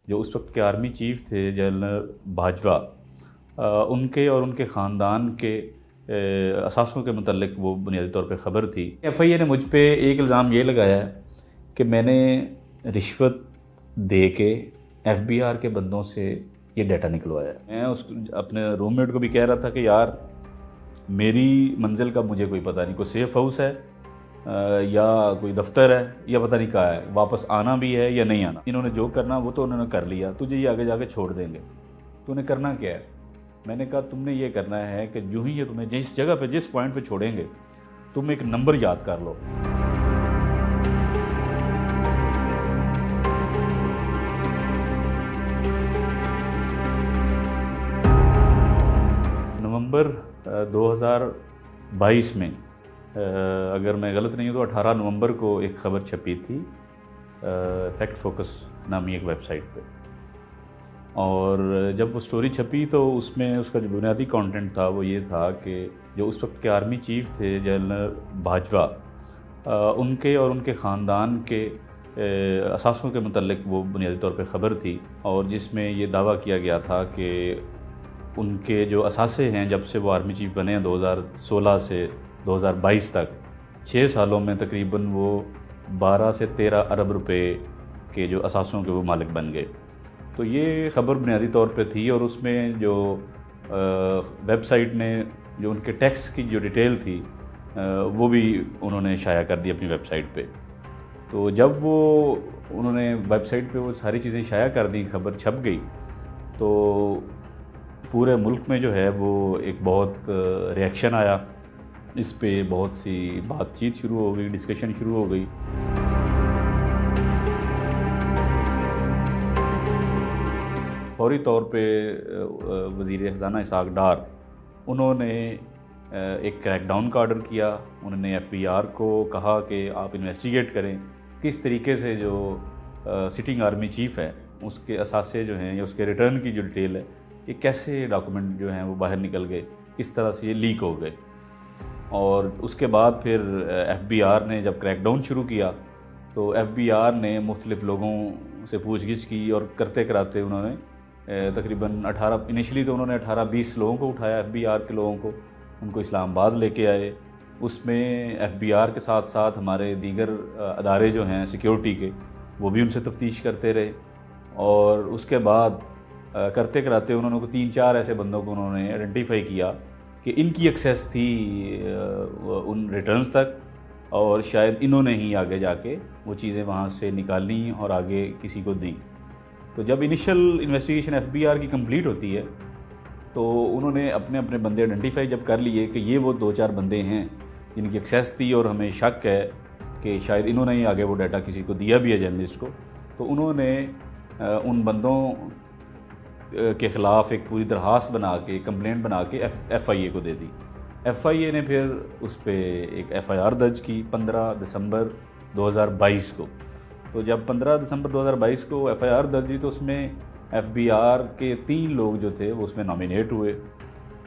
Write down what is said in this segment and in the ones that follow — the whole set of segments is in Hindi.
जो उस वक्त के आर्मी चीफ थे जनरल बाजवा, उनके और उनके ख़ानदान के असासों के मतलब वो बुनियादी तौर पे ख़बर थी। FIA ने मुझ पे एक इल्ज़ाम ये लगाया है कि मैंने रिश्वत दे के FBR के बंदों से ये डाटा निकलवाया। मैं उस अपने रूममेट को भी कह रहा था कि यार मेरी मंजिल का मुझे कोई पता नहीं, कोई सेफ़ हाउस है या कोई दफ्तर है या पता नहीं कहाँ है, वापस आना भी है या नहीं आना। इन्होंने जो करना वो तो उन्होंने कर लिया, तुझे ये आगे जाके छोड़ देंगे, तूने करना क्या है। मैंने कहा तुमने ये करना है कि जो ही ये तुम्हें जिस जगह पे जिस पॉइंट पे छोड़ेंगे तुम एक नंबर याद कर लो। नवंबर 2022 में, अगर मैं गलत नहीं हूँ तो 18 नवंबर को एक ख़बर छपी थी फैक्ट फोकस नामी एक वेबसाइट पे। और जब वो स्टोरी छपी तो उसमें उसका जो बुनियादी कंटेंट था वो ये था कि जो उस वक्त के आर्मी चीफ थे जनरल बाजवा, उनके और उनके ख़ानदान के असासों के मतलब वो बुनियादी तौर पे ख़बर थी, और जिसमें ये दावा किया गया था कि उनके जो असासे हैं जब से वो आर्मी चीफ बने हैं 2016 से 2022 तक 6 सालों में तकरीबन वो 12 से 13 अरब रुपए के जो असासों के वो मालिक बन गए। तो ये ख़बर बुनियादी तौर पे थी, और उसमें जो वेबसाइट ने जो उनके टैक्स की जो डिटेल थी वो भी उन्होंने शाया कर दी अपनी वेबसाइट पे। तो जब वो उन्होंने वेबसाइट पे वो सारी चीज़ें शाया कर दी, खबर छप गई, तो पूरे मुल्क में जो है वो एक बहुत रिएक्शन आया इस पे, बहुत सी बातचीत शुरू हो गई, डिस्कशन शुरू हो गई। फौरी तौर पे वज़ीर ख़ज़ाना इसहाक़ डार उन्होंने एक क्रैकडाउन का ऑर्डर किया। उन्होंने FBR को कहा कि आप इन्वेस्टिगेट करें किस तरीके से जो सिटिंग आर्मी चीफ़ है उसके असासे जो हैं या उसके रिटर्न की जो डिटेल है, ये कैसे डॉक्यूमेंट जो हैं वो बाहर निकल गए, किस तरह से ये लीक हो गए। और उसके बाद फिर FBR ने जब क्रैकडाउन शुरू किया तो FBR ने मुख्तलिफ़ लोगों से पूछगिछ की, और करते कराते उन्होंने तकरीबन 18 इनिशली तो उन्होंने 18-20 लोगों को उठाया, FBR के लोगों को, उनको इस्लामाबाद लेके आए। उसमें FBR के साथ साथ हमारे दीगर अदारे जो हैं सिक्योरिटी के, वो भी उनसे तफ्तीश करते रहे। और उसके बाद करते कराते उन्होंने को 3-4 ऐसे बंदों को उन्होंने आइडेंटिफाई किया कि इनकी एक्सेस थी उन रिटर्न्स तक, और शायद इन्होंने ही आगे जाके वो चीज़ें वहाँ से निकाली और आगे किसी को दी। तो जब इनिशियल इन्वेस्टिगेशन FBR की कंप्लीट होती है तो उन्होंने अपने अपने बंदे आइडेंटिफाई जब कर लिए कि ये वो 2-4 बंदे हैं जिनकी एक्सेस थी और हमें शक है कि शायद इन्होंने ही आगे वो डाटा किसी को दिया भी है, जर्नलिस्ट को, तो उन्होंने उन बंदों के ख़िलाफ़ एक पूरी दरख्वास्त बना के, कंप्लेंट बना के FIA को दे दी। FIA ने फिर उस पर एक FIR दर्ज की 15 दिसंबर 2022 को। तो जब 15 दिसंबर 2022 को FIR दर्ज हुई तो उसमें FBR के 3 लोग जो थे वो उसमें नॉमिनेट हुए,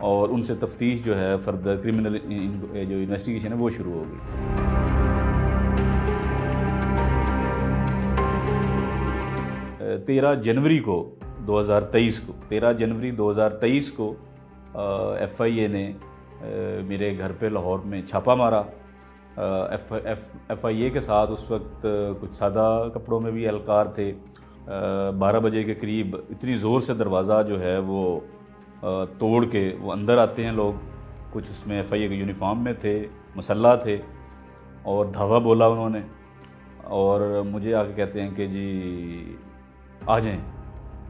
और उनसे तफ्तीश जो है फर्दर क्रिमिनल जो इन्वेस्टिगेशन है वो शुरू हो गई। 13 जनवरी 2023 को FIA ने मेरे घर पे लाहौर में छापा मारा। FIA के साथ उस वक्त कुछ सादा कपड़ों में भी एहलकार थे। 12 बजे के करीब इतनी ज़ोर से दरवाज़ा जो है वो तोड़ के वो अंदर आते हैं लोग, कुछ उसमें FIA के यूनिफॉर्म में थे, मुसल्ला थे, और धावा बोला उन्होंने, और मुझे आके कहते हैं कि जी आ जाएं,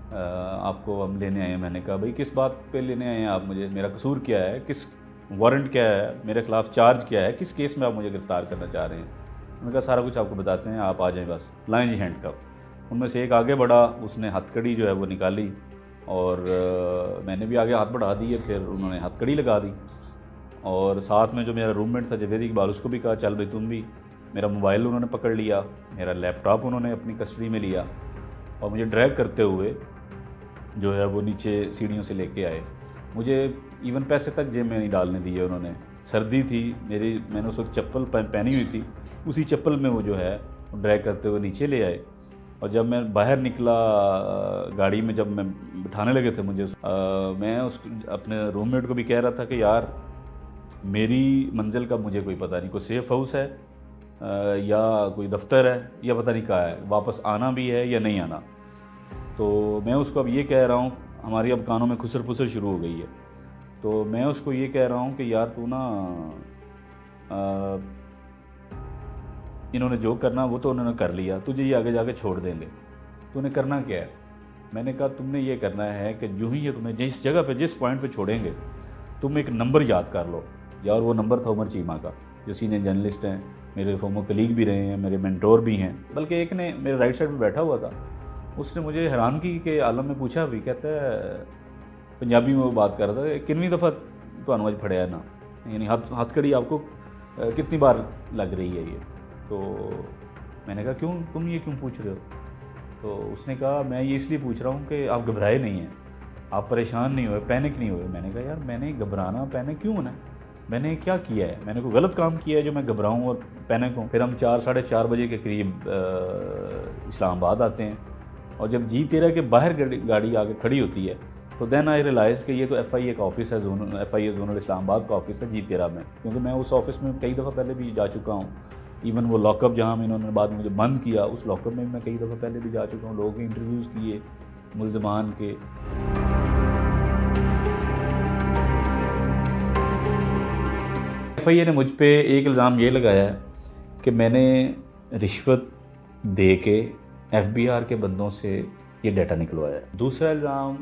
आपको हम लेने आए हैं। मैंने कहा भाई किस बात पे लेने आए हैं आप मुझे, मेरा कसूर क्या है, किस वारंट क्या है, मेरे ख़िलाफ़ चार्ज क्या है, किस केस में आप मुझे गिरफ़्तार करना चाह रहे हैं। उन्होंने कहा सारा कुछ आपको बताते हैं, आप आ जाएं, बस लाएं जी हैंडकफ। उनमें से एक आगे बढ़ा, उसने हथकड़ी जो है वो निकाली, और मैंने भी आगे हाथ बढ़ा दिए, फिर उन्होंने हथकड़ी लगा दी। और साथ में जो मेरा रूममेट था जवेद इकबाल, उसको भी कहा चल भाई तुम भी। मेरा मोबाइल उन्होंने पकड़ लिया, मेरा लैपटॉप उन्होंने अपनी कस्टडी में लिया, और मुझे ड्रैग करते हुए जो है वो नीचे सीढ़ियों से लेके आए। मुझे इवन पैसे तक जेब में नहीं डालने दिए उन्होंने। सर्दी थी मैंने उस वक्त चप्पल पहनी हुई थी, उसी चप्पल में वो जो है ड्रैग करते हुए नीचे ले आए। और जब मैं बाहर निकला गाड़ी में, जब मैं बिठाने लगे थे मुझे, मैं उस अपने रूममेट को भी कह रहा था कि यार मेरी मंजिल का मुझे कोई पता नहीं, कोई सेफ हाउस है या कोई दफ्तर है या पता नहीं कहाँ है, वापस आना भी है या नहीं आना। तो मैं उसको अब ये कह रहा हूँ, हमारी अब कानों में खुसर फुसर शुरू हो गई है, तो मैं उसको ये कह रहा हूँ कि यार तू ना इन्होंने जो करना वो तो उन्होंने कर लिया, तुझे ये आगे जाके छोड़ देंगे, तूने करना क्या है। मैंने कहा तुमने ये करना है कि जो ही ये तुम्हें जिस जगह पे जिस पॉइंट पे छोड़ेंगे तुम एक नंबर याद कर लो। यार वो नंबर था उमर चीमा का, जो सीनियर जर्नलिस्ट हैं, मेरे फॉर्मर कलीग भी रहे हैं, मेरे मेंटोर भी हैं, बल्कि एक ने मेरे राइट साइड पर बैठा हुआ था, उसने मुझे हैरानगी के आलम में पूछा भी, कहता है पंजाबी में वो बात कर रहा था, कितनी दफ़ा ਤੁਹਾਨੂੰ ਅੱਜ फड़िया ना, यानी हथकड़ी आपको कितनी बार लग रही है ये। तो मैंने कहा क्यों, तुम ये क्यों पूछ रहे हो। तो उसने कहा मैं ये इसलिए पूछ रहा हूँ कि आप घबराए नहीं हैं, आप परेशान नहीं हुए, पैनिक नहीं हुए। मैंने कहा यार मैंने घबराना पैनिक क्यों होना है, मैंने क्या किया है, मैंने कोई गलत काम किया है जो मैं घबराऊँ और पैनिक हूँ। फिर हम 4-4:30 बजे के करीब इस्लामाबाद आते हैं, और जब G13 के बाहर गाड़ी आके खड़ी होती है तो देन आई रियलाइज़ कि ये तो FIA का ऑफिस है, FIA जोनल इस्लामाबाद का ऑफिस है G13 में, क्योंकि मैं उस ऑफिस में कई दफ़ा पहले भी जा चुका हूँ। इवन वो लॉकअप जहाँ में इन्होंने बाद में मुझे बंद किया, उस लॉकअप में मैं कई दफ़ा पहले भी जा चुका हूँ, लोगों के इंटरव्यूज़ किए मुल्ज़मान के। FIA ने मुझ पे एक इल्ज़ाम ये लगाया है कि मैंने रिश्वत दे के FBR के बंदों से ये डाटा निकलवाया है। दूसरा इल्ज़ाम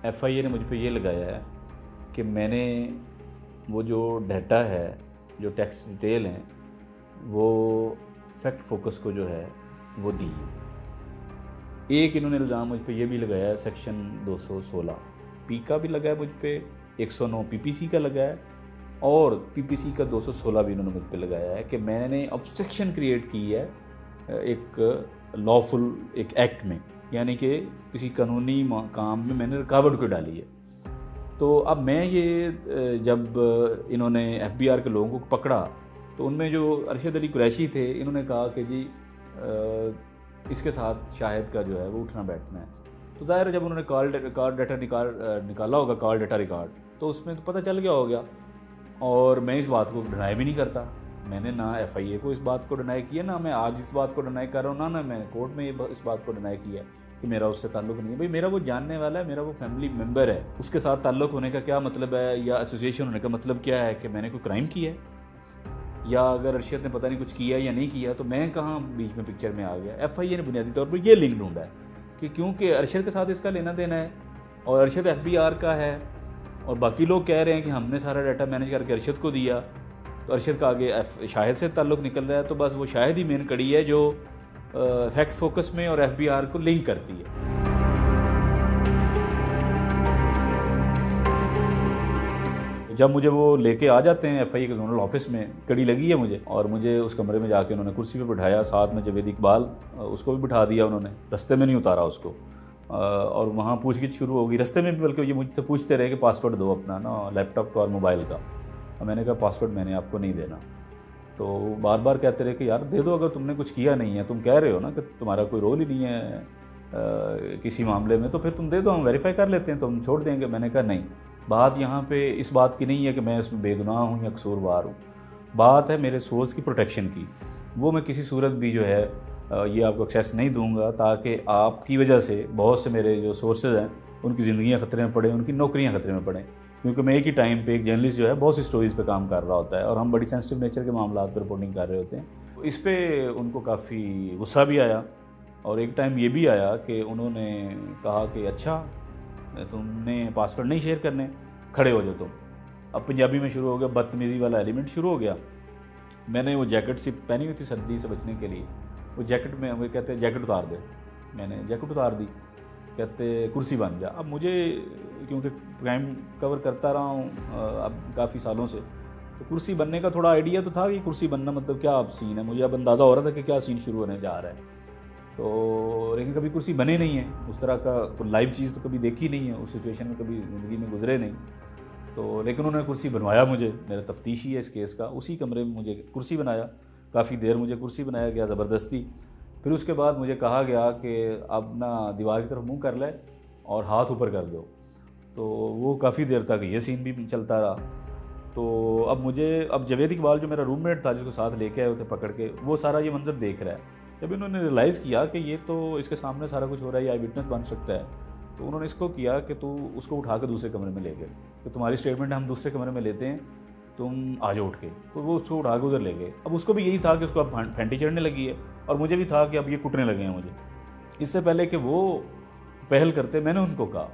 FIA ने मुझ पे ये लगाया है कि मैंने वो जो डाटा है, जो टैक्स डिटेल हैं, वो फैक्ट फोकस को जो है वो दी है। एक इन्होंने इल्ज़ाम मुझ पे ये भी लगाया है, सेक्शन 216 पी का भी लगा है मुझ पे, 109 PPC का लगा है, और PPC का 216 भी इन्होंने मुझ पे लगाया है कि मैंने ऑब्स्ट्रक्शन क्रिएट की है एक लॉफुल एक एक्ट में, यानी कि किसी कानूनी काम में मैंने रुकावट को डाली है। तो अब मैं ये जब इन्होंने FBR के लोगों को पकड़ा तो उनमें जो अरशद अली कुरैशी थे, इन्होंने कहा कि जी इसके साथ शाहिद का जो है वो उठना बैठना है। तो ज़ाहिर है जब उन्होंने कॉल डाटा निकाला होगा, कॉल डाटा रिकॉर्ड, तो उसमें तो पता चल गया होगा। और मैं इस बात को डिनाई भी नहीं करता, मैंने ना FIA को इस बात को डिनाई किया, ना मैं आज इस बात को डिनाई कर रहा हूँ, ना मैंने कोर्ट में इस बात को डिनाई किया कि मेरा उससे ताल्लुक़ नहीं है। भाई मेरा वो जानने वाला है, मेरा वो फैमिली मेम्बर है, उसके साथ ताल्लुक़ होने का क्या मतलब है, या एसोसिएशन होने का मतलब क्या है कि मैंने कोई क्राइम किया है, या अगर अरशद ने पता नहीं कुछ किया या नहीं किया तो मैं कहाँ बीच में पिक्चर में आ गया। FIA ने बुनियादी तौर पर ये लिंक ढूंढा है कि क्योंकि अरशद के साथ इसका लेना देना है और अरशद FBR का है, और बाकी लोग कह रहे हैं कि हमने सारा डाटा मैनेज करके अरशद को दिया, तो अरशद का आगे शाहिद से ताल्लुक़ निकल रहा है। तो बस वो शाहिद ही मेन कड़ी है जो फैक्ट फोकस में और FBR को लिंक करती है। जब मुझे वो लेके आ जाते हैं FIA के जोनल ऑफिस में, कड़ी लगी है मुझे, और मुझे उस कमरे में जाके उन्होंने कुर्सी पे बिठाया, साथ में जवेद इकबाल, उसको भी बिठा दिया उन्होंने, रास्ते में नहीं उतारा उसको, और वहाँ पूछगिछ शुरू हो गई रास्ते में भी, बल्कि ये मुझसे पूछते रहे कि पासवर्ड दो अपना ना, लैपटॉप का और मोबाइल का। और मैंने कहा पासवर्ड मैंने आपको नहीं देना। तो बार बार कहते रहे कि यार दे दो, अगर तुमने कुछ किया नहीं है, तुम कह रहे हो ना कि तुम्हारा कोई रोल ही नहीं है किसी मामले में, तो फिर तुम दे दो, हम वेरीफाई कर लेते हैं, तो हम छोड़ देंगे। मैंने कहा नहीं, बात यहाँ पे इस बात की नहीं है कि मैं इसमें बेगुनाह हूँ या कसूरवार हूँ, बात है मेरे सोर्स की प्रोटेक्शन की। वो मैं किसी सूरत भी जो है ये आपको एक्सेस नहीं दूंगा, ताकि आपकी वजह से बहुत से मेरे जो सोर्सेज हैं उनकी ज़िंदगियाँ ख़तरे में पड़े, उनकी नौकरियाँ ख़तरे में पड़ें, क्योंकि मैं एक ही टाइम पे एक जर्नलिस्ट जो है बहुत सी स्टोरीज़ पे काम कर रहा होता है, और हम बड़ी सेंसिटिव नेचर के मामला पर रिपोर्टिंग कर रहे होते हैं। तो इस पर उनको काफ़ी गुस्सा भी आया, और एक टाइम ये भी आया कि उन्होंने कहा कि अच्छा तुमने पासवर्ड नहीं शेयर करने, खड़े हो जाओ तुम। अब पंजाबी में शुरू हो गया, बदतमीज़ी वाला एलिमेंट शुरू हो गया। मैंने वो जैकेट सी पहनी हुई थी सर्दी से बचने के लिए, वो जैकेट में वो कहते हैं जैकेट उतार दे, मैंने जैकेट उतार दी, कहते कुर्सी बन जा। अब मुझे क्योंकि क्राइम कवर करता रहा हूँ अब काफ़ी सालों से, तो कुर्सी बनने का थोड़ा आइडिया तो था कि कुर्सी बनना मतलब क्या अब सीन है, मुझे अब अंदाज़ा हो रहा था कि क्या सीन शुरू होने जा रहा है। तो लेकिन कभी कुर्सी बने नहीं है, उस तरह का लाइव चीज़ तो कभी देखी नहीं है, उस सिचुएशन में कभी ज़िंदगी में गुजरे नहीं। तो लेकिन उन्होंने कुर्सी बनवाया मुझे, मेरा तफ्तीशी है इस केस का, उसी कमरे में मुझे कुर्सी बनाया, काफ़ी देर मुझे कुर्सी बनाया गया ज़बरदस्ती। फिर उसके बाद मुझे कहा गया कि अब ना दीवार की तरफ मुंह कर ले और हाथ ऊपर कर दो। तो वो काफ़ी देर तक ये सीन भी चलता रहा। तो अब जवेद इकबाल जो मेरा रूममेट था जिसको साथ लेके आए थे पकड़ के, वो सारा ये मंजर देख रहा है। जब इन्होंने रियलाइज़ किया कि ये तो इसके सामने सारा कुछ हो रहा है, ये आई विटनेस बन सकता है, तो उन्होंने इसको किया कि तू उसको उठा के दूसरे कमरे में ले गए कि तुम्हारी स्टेटमेंट हम दूसरे कमरे में लेते हैं, तुम आ जाओ उठ के। तो वो उसको उठा के उधर ले गए। अब उसको भी यही था कि उसको अब फैंटी चढ़ने लगी है, और मुझे भी था कि अब ये कुटने लगे हैं मुझे। इससे पहले कि वो पहल करते, मैंने उनको कहा,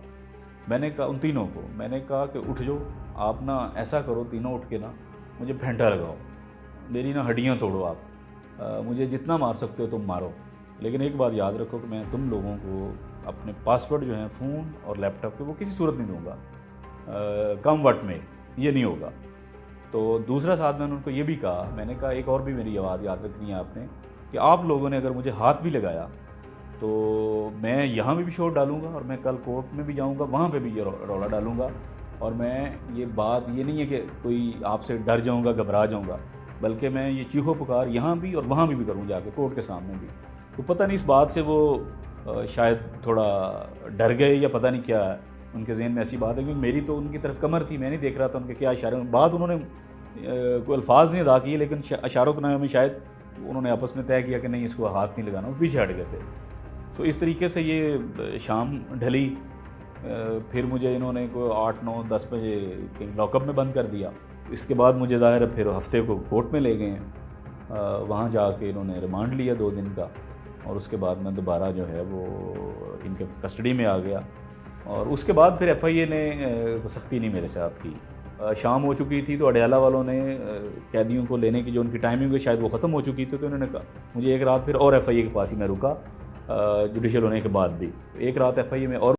मैंने कहा उन तीनों को, मैंने कहा कि उठ जाओ, आप ना ऐसा करो, तीनों उठ के ना मुझे फेंटा लगाओ, मेरी ना हड्डियाँ तोड़ो, आप मुझे जितना मार सकते हो तुम मारो, लेकिन एक बात याद रखो कि मैं तुम लोगों को अपने पासवर्ड जो हैं फ़ोन और लैपटॉप के वो किसी सूरत नहीं दूंगा, कम वक्त में ये नहीं होगा। तो दूसरा साथ मैंने उनको ये भी कहा, मैंने कहा एक और भी मेरी आवाज़ याद रखनी है आपने, कि आप लोगों ने अगर मुझे हाथ भी लगाया तो मैं यहाँ भी शोर डालूंगा, और मैं कल कोर्ट में भी जाऊँगा, वहाँ पे भी ये रौला डालूंगा, और मैं ये बात ये नहीं है कि कोई आपसे डर जाऊँगा, घबरा जाऊँगा, बल्कि मैं ये चीखो पुकार यहाँ भी और वहाँ भी करूँ जाके कोर्ट के सामने भी। तो पता नहीं इस बात से वो शायद थोड़ा डर गए या पता नहीं क्या उनके जहन में ऐसी बात है, क्योंकि मेरी तो उनकी तरफ कमर थी, मैं नहीं देख रहा था उनके क्या इशारे। बात उन्होंने कोई अल्फाज नहीं अदा किए, लेकिन इशारों के नाम में शायद उन्होंने आपस में तय किया कि नहीं इसको हाथ नहीं लगाना, वो पीछे हट गए थे। तो इस तरीके से ये शाम ढली। फिर मुझे इन्होंने को 8, 9, 10 बजे लॉकअप में बंद कर दिया। इसके बाद मुझे ज़ाहिर है फिर हफ्ते को कोर्ट में ले गए हैं। वहाँ जाके इन्होंने रिमांड लिया 2 दिन का, और उसके बाद मैं दोबारा जो है वो इनके कस्टडी में आ गया। और उसके बाद फिर FIA ने सख्ती नहीं मेरे साथ की। शाम हो चुकी थी तो अडयाला वालों ने कैदियों को लेने की जो उनकी टाइमिंग है शायद वो ख़त्म हो चुकी थी, तो इन्होंने कहा मुझे एक रात फिर और FIA के पास ही मैं रुका, जुडिशल होने के बाद भी एक रात FIA में और